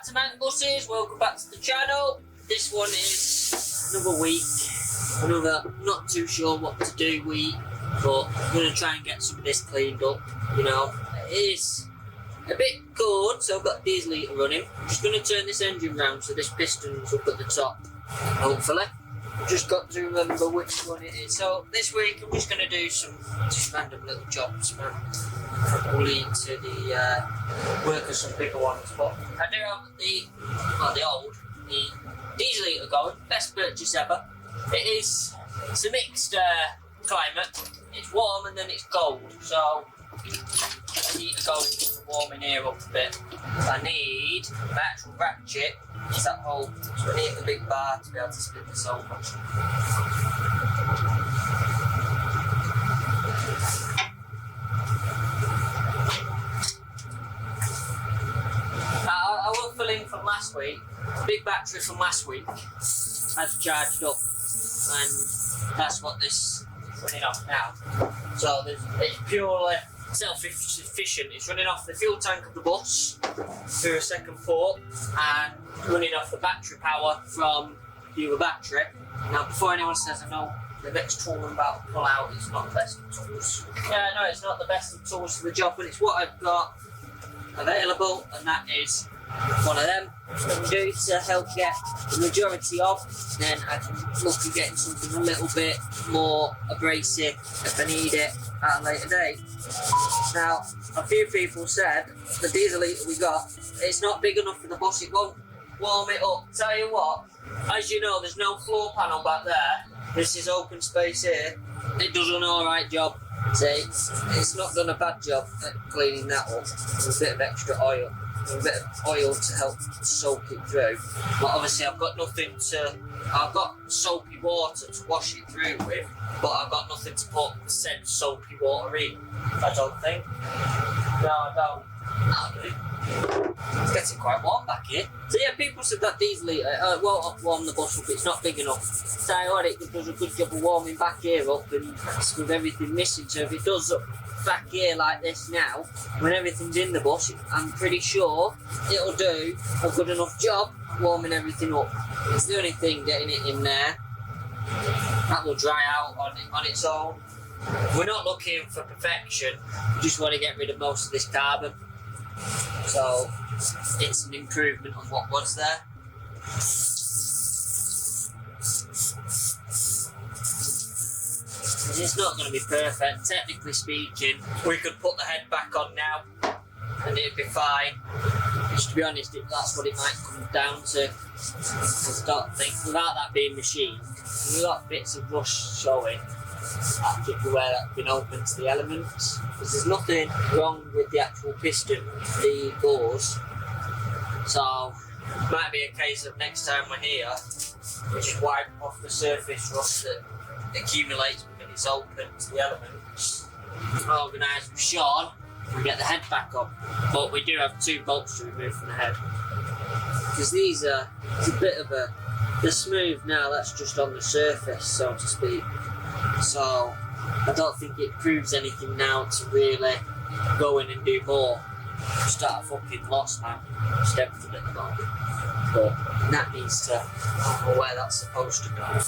back to Mancbuses, welcome back to the channel. This one is another week, not too sure what to do week, but I'm going to try and get some of this cleaned up. You know, it is a bit cold, so I've got diesel heater running. I'm just going to turn this engine round so this piston's up at the top, hopefully. Just got to remember which one it is. So this week I'm just going to do some just random little jobs, man. Probably to the work of some bigger ones, but I do have the diesel heater going. Best purchase ever. It's a mixed climate. It's warm and then it's cold, so I need to go into warming here up a bit. I need the actual ratchet. It's that hole, so I need the big bar to be able to split this over. I will fill in from last week. The big battery from last week has charged up, and that's what this is running off now. So it's purely self-sufficient. It's running off the fuel tank of the bus through a second port and running off the battery power from the other battery. Now, before anyone says I know the next tool I'm about to pull out is not the best of tools. Yeah, no, it's not the best of tools for the job, but it's what I've got available, and that is one of them. Which I'm going to do to help get the majority of, then I can look at getting something a little bit more abrasive if I need it at a later date. Now, a few people said the diesel heater we got, it's not big enough for the bus, it won't warm it up. Tell you what, as you know, there's no floor panel back there. This is open space here. It does an alright job. See, it's not done a bad job at cleaning that up with a bit of extra oil. A bit of oil to help soak it through, but obviously I've got soapy water to wash it through with, but I've got nothing to put said soapy water in. I don't think. No, I don't. That'll do. It's getting quite warm back here. So yeah, people said that diesel heater won't warm the bus up, it's not big enough. So it does a good job of warming back here up, and with everything missing. So if it does back here like this now, when everything's in the bus, I'm pretty sure it'll do a good enough job warming everything up. It's the only thing getting it in there. That will dry out on its own. We're not looking for perfection, we just want to get rid of most of this carbon. So it's an improvement on what was there. It's not going to be perfect. Technically speaking, we could put the head back on now and it'd be fine. Just to be honest, that's what it might come down to. I don't think, without that being machined, we've got bits of rust showing. That could be where that's been open to the elements. Because there's nothing wrong with the actual piston, the bores. So, it might be a case of next time we're here, we just wipe off the surface rust that accumulates when it's open to the elements, organise with Sean and get the head back on. But we do have 2 bolts to remove from the head, because these are, it's a bit of they're smooth now, that's just on the surface, so to speak. So I don't think it proves anything now to really go in and do more. Just at a fucking loss now, just everything at the moment. But that needs to, I don't know where that's supposed to go.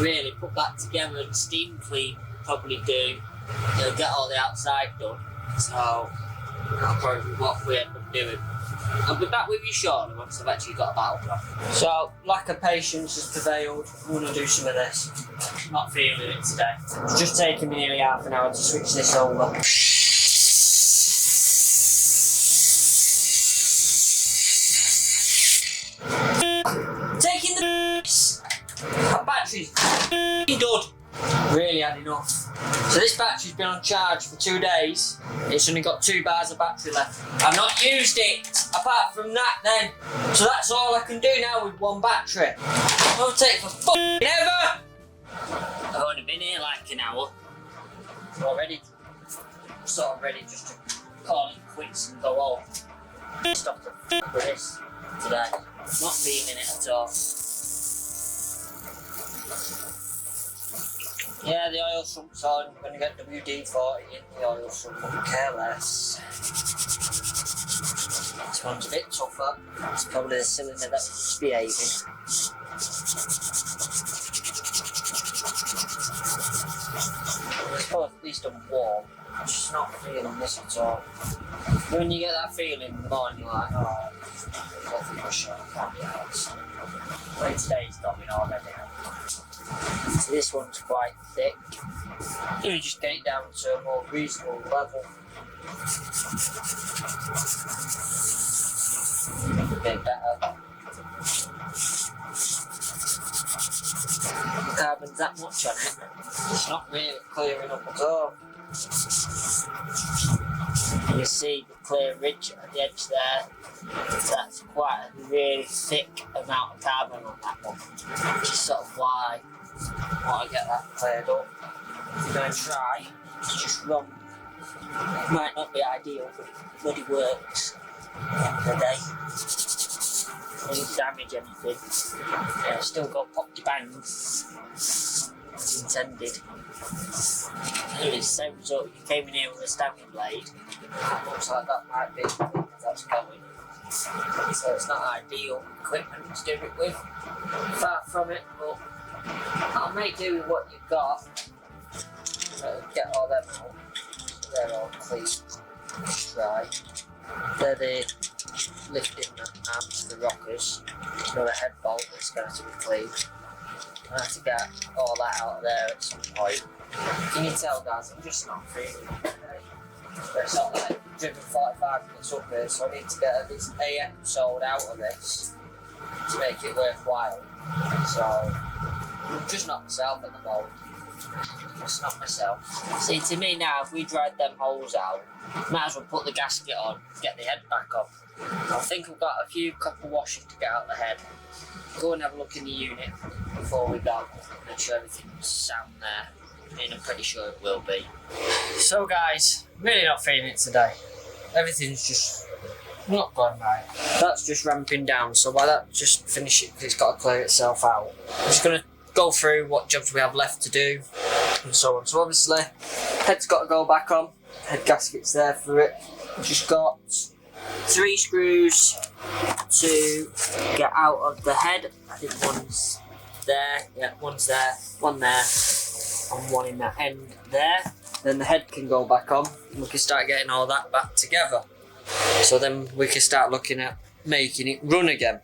Really put that together and steam clean, probably do. It'll get all the outside done, so that'll probably be what we end up doing. I'll be back with you shortly once I've actually got a battle plan. So, lack of patience has prevailed. I'm going to do some of this. Not feeling it today. It's just taken me nearly half an hour to switch this over. Taking the that battery's dud. Really had enough. So this battery's been on charge for 2 days. It's only got 2 bars of battery left. I've not used it apart from that then. So that's all I can do now with 1 battery. It won't take for fucking ever. I've only been here like an hour. Already sort of ready just to call it quits and go home. Stop the f*** with this today. Not feeling it at all. Yeah, the oil sump's on. I'm going to get WD-40 in the oil sump. I don't care less. one's a bit tougher. It's probably the cylinder that's misbehaving. It's probably at least warm. I'm just not feeling this at all. When you get that feeling in the morning, you're like, oh, coffee pressure, I can't be out. But today's got me already. So this one's quite thick. You just get it down to a more reasonable level. A bit better. The carbon's that much on it, it's not really clearing up at all. You see the clear ridge at the edge there. That's quite a really thick amount of carbon on that one, which is sort of why I want to get that cleared up. I'm going to try to just run. It might not be ideal, but it bloody works at the end of the day. Didn't damage anything. Yeah, still got poppy bangs as intended. Anyway, same result. You came in here with a Stanley blade. Looks like that might be that's going. So it's not ideal equipment to do it with. Far from it, but I'll make do with what you've got. Get all them out. They're all clean. Dry. They're the lifting arms, the rockers. Another head bolt that's going to be cleaned. I have to get all that out of there at some point. Can you tell, guys? I'm just not feeling it today. But it's not like I've driven 45 minutes up here, so I need to get at least a episode out of this to make it worthwhile. So I'm just not myself at the moment. Just not myself. See, to me now, if we dried them holes out, might as well put the gasket on, get the head back on. I think we've got a few copper washers to get out the head. Go and have a look in the unit before we go. Make sure everything's sound there. And I'm pretty sure it will be. So guys, really not feeling it today. Everything's just not going right. That's just ramping down, so by that just finish it because it's got to clear itself out. I'm just going to go through what jobs we have left to do and so on. So obviously, head's got to go back on. Head gasket's there for it. Just got 3 screws to get out of the head. I think one's there, yeah, one's there, one there, and one in that end there. Then the head can go back on and we can start getting all that back together. So then we can start looking at making it run again.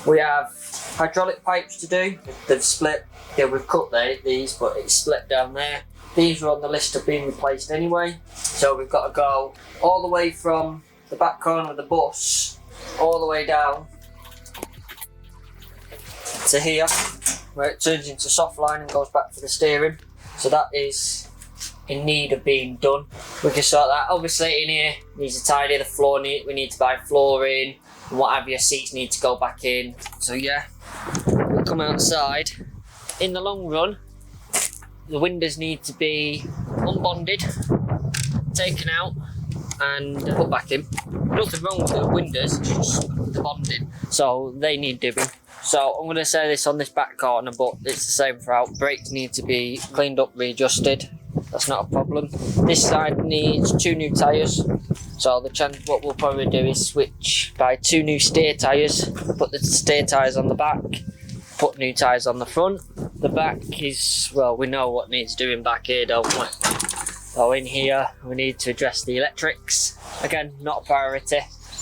We have hydraulic pipes to do. They've split. Yeah, we've cut these, but it's split down there. These are on the list of being replaced anyway. So we've got to go all the way from the back corner of the bus, all the way down to here, where it turns into soft line and goes back for the steering. So that is in need of being done. We can sort that. Obviously in here needs to tidy the floor. We need to buy flooring and what have you. Seats need to go back in. So yeah, we'll come outside. In the long run, the windows need to be unbonded, taken out and put back in. Nothing wrong with the windows, it's just the bonding. So they need doing. So I'm going to say this on this back corner, but it's the same throughout. Brakes need to be cleaned up, readjusted. That's not a problem. This side needs 2 new tyres. So what we'll probably do is switch by 2 new steer tyres. Put the steer tyres on the back. Put new tyres on the front. The back is, well, we know what needs doing back here, don't we? So in here, we need to address the electrics. Again, not a priority.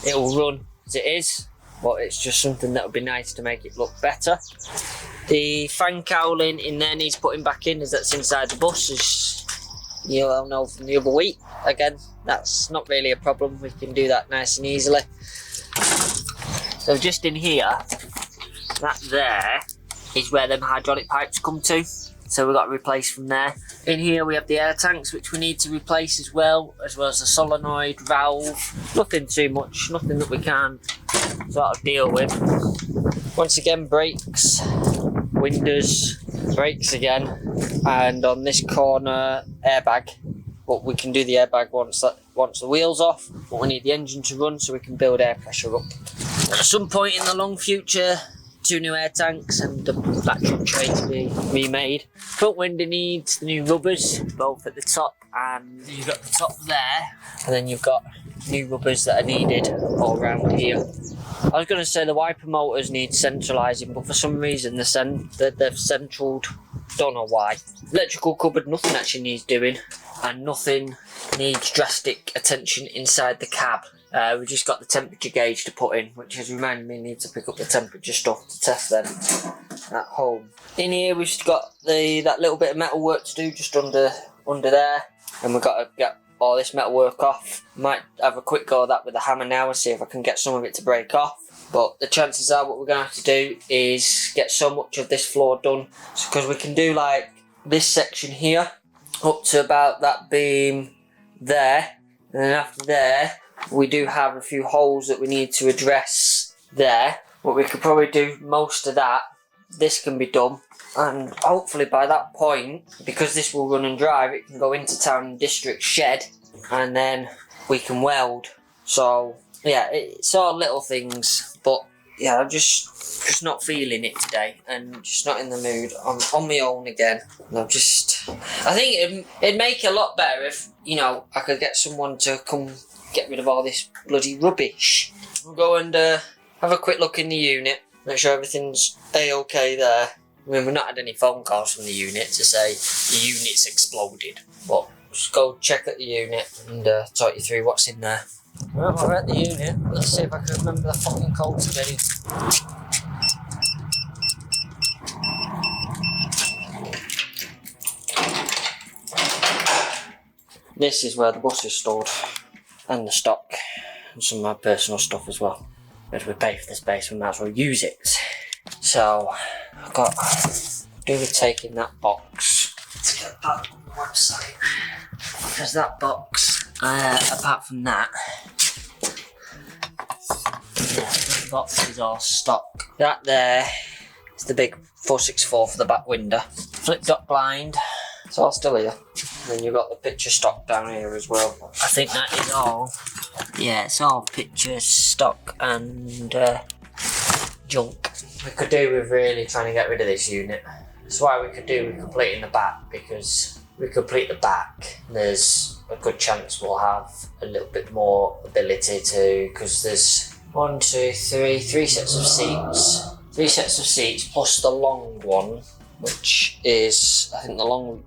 It will run as it is, but it's just something that would be nice to make it look better. The fan cowling in there needs putting back in, as that's inside the bus, as you'll know from the other week. Again, that's not really a problem. We can do that nice and easily. So just in here, that there is where them hydraulic pipes come to. So we've got to replace from there. In here we have the air tanks, which we need to replace as well as the solenoid valve. Nothing too much, nothing that we can't sort of deal with. Once again, brakes, windows, brakes again, and on this corner, airbag. But we can do the airbag once the wheel's off, but we need the engine to run so we can build air pressure up. At some point in the long future, 2 new air tanks and the battery tray to be remade. Front window needs the new rubbers, both at the top, and you've got the top there, and then you've got new rubbers that are needed all around here. I was going to say the wiper motors need centralising, but for some reason they've centralled. Don't know why. Electrical cupboard, nothing actually needs doing, and nothing needs drastic attention inside the cab. We just got the temperature gauge to put in, which has reminded me I need to pick up the temperature stuff to test them at home. In here we've got that little bit of metal work to do just under there, and we've got to get all this metal work off. Might have a quick go at that with a hammer now and see if I can get some of it to break off. But the chances are what we're going to have to do is get so much of this floor done, because we can do like this section here up to about that beam there, and then after there we do have a few holes that we need to address there, but we could probably do most of that. This can be done, and hopefully by that point, because this will run and drive, it can go into town and district shed, and then we can weld. So yeah, it's all little things, but yeah, I'm just not feeling it today, and just not in the mood. I'm on my own again. I think it'd make it a lot better if, you know, I could get someone to come get rid of all this bloody rubbish. We'll go and have a quick look in the unit, make sure everything's A-okay there. I mean, we've not had any phone calls from the unit to say the unit's exploded, but just go check at the unit and talk you through what's in there. Well, we're at the unit. Let's see if I can remember the fucking code to get in. This is where the bus is stored, and the stock, and some of my personal stuff as well. As we pay for the space, we might as well use it. So, I've got to do with taking that box to get that on the website, because that box, apart from that, yeah, the box is all stock. That there is the big 464 for the back window. Flip top blind, it's all still here. And then you've got the picture stock down here as well. I think that is all. Yeah, it's all picture stock and junk. We could do with really trying to get rid of this unit. That's why we could do with completing the back, because we complete the back, there's a good chance we'll have a little bit more ability to, because there's 1, 2, 3 sets of seats. 3 sets of seats plus the long one, which is, I think the long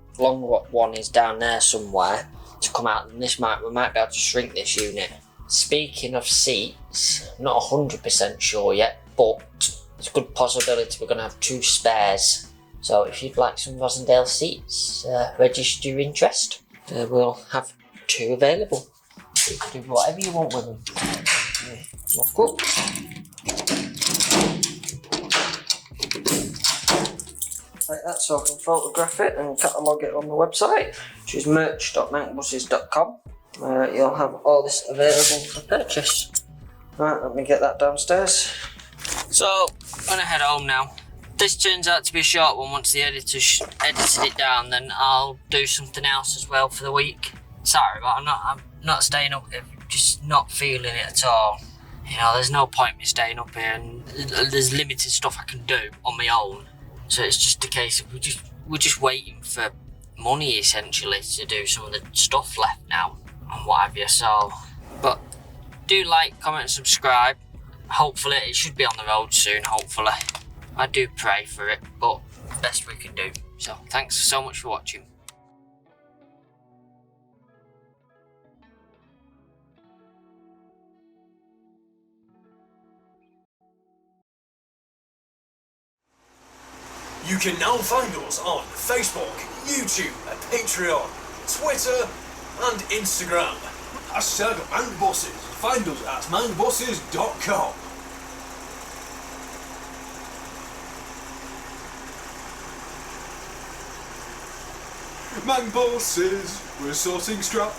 one is down there somewhere to come out, and we might be able to shrink this unit. Speaking of seats, I'm not 100% sure yet, but it's a good possibility we're going to have 2 spares. So if you'd like some Rosendale seats, register your interest. We'll have 2 available. You can do whatever you want with them. Lock up. Like that, so I can photograph it and catalogue it on the website, which is merch.mancbuses.com. You'll have all this available for purchase. Right, let me get that downstairs. So, I'm going to head home now. This turns out to be a short one. Once the editor edited it down, then I'll do something else as well for the week. Sorry, but I'm not staying up here. Just not feeling it at all. You know, there's no point in me staying up here, and there's limited stuff I can do on my own. So it's just a case of we're just waiting for money essentially to do some of the stuff left now and what have you. So, but do like, comment, and subscribe. Hopefully, it should be on the road soon. Hopefully. I do pray for it, but best we can do. So, thanks so much for watching. You can now find us on Facebook, YouTube, Patreon, Twitter, and Instagram. Hashtag Mancbuses. Find us at mancbuses.com. Mancbuses, we're sorting strap.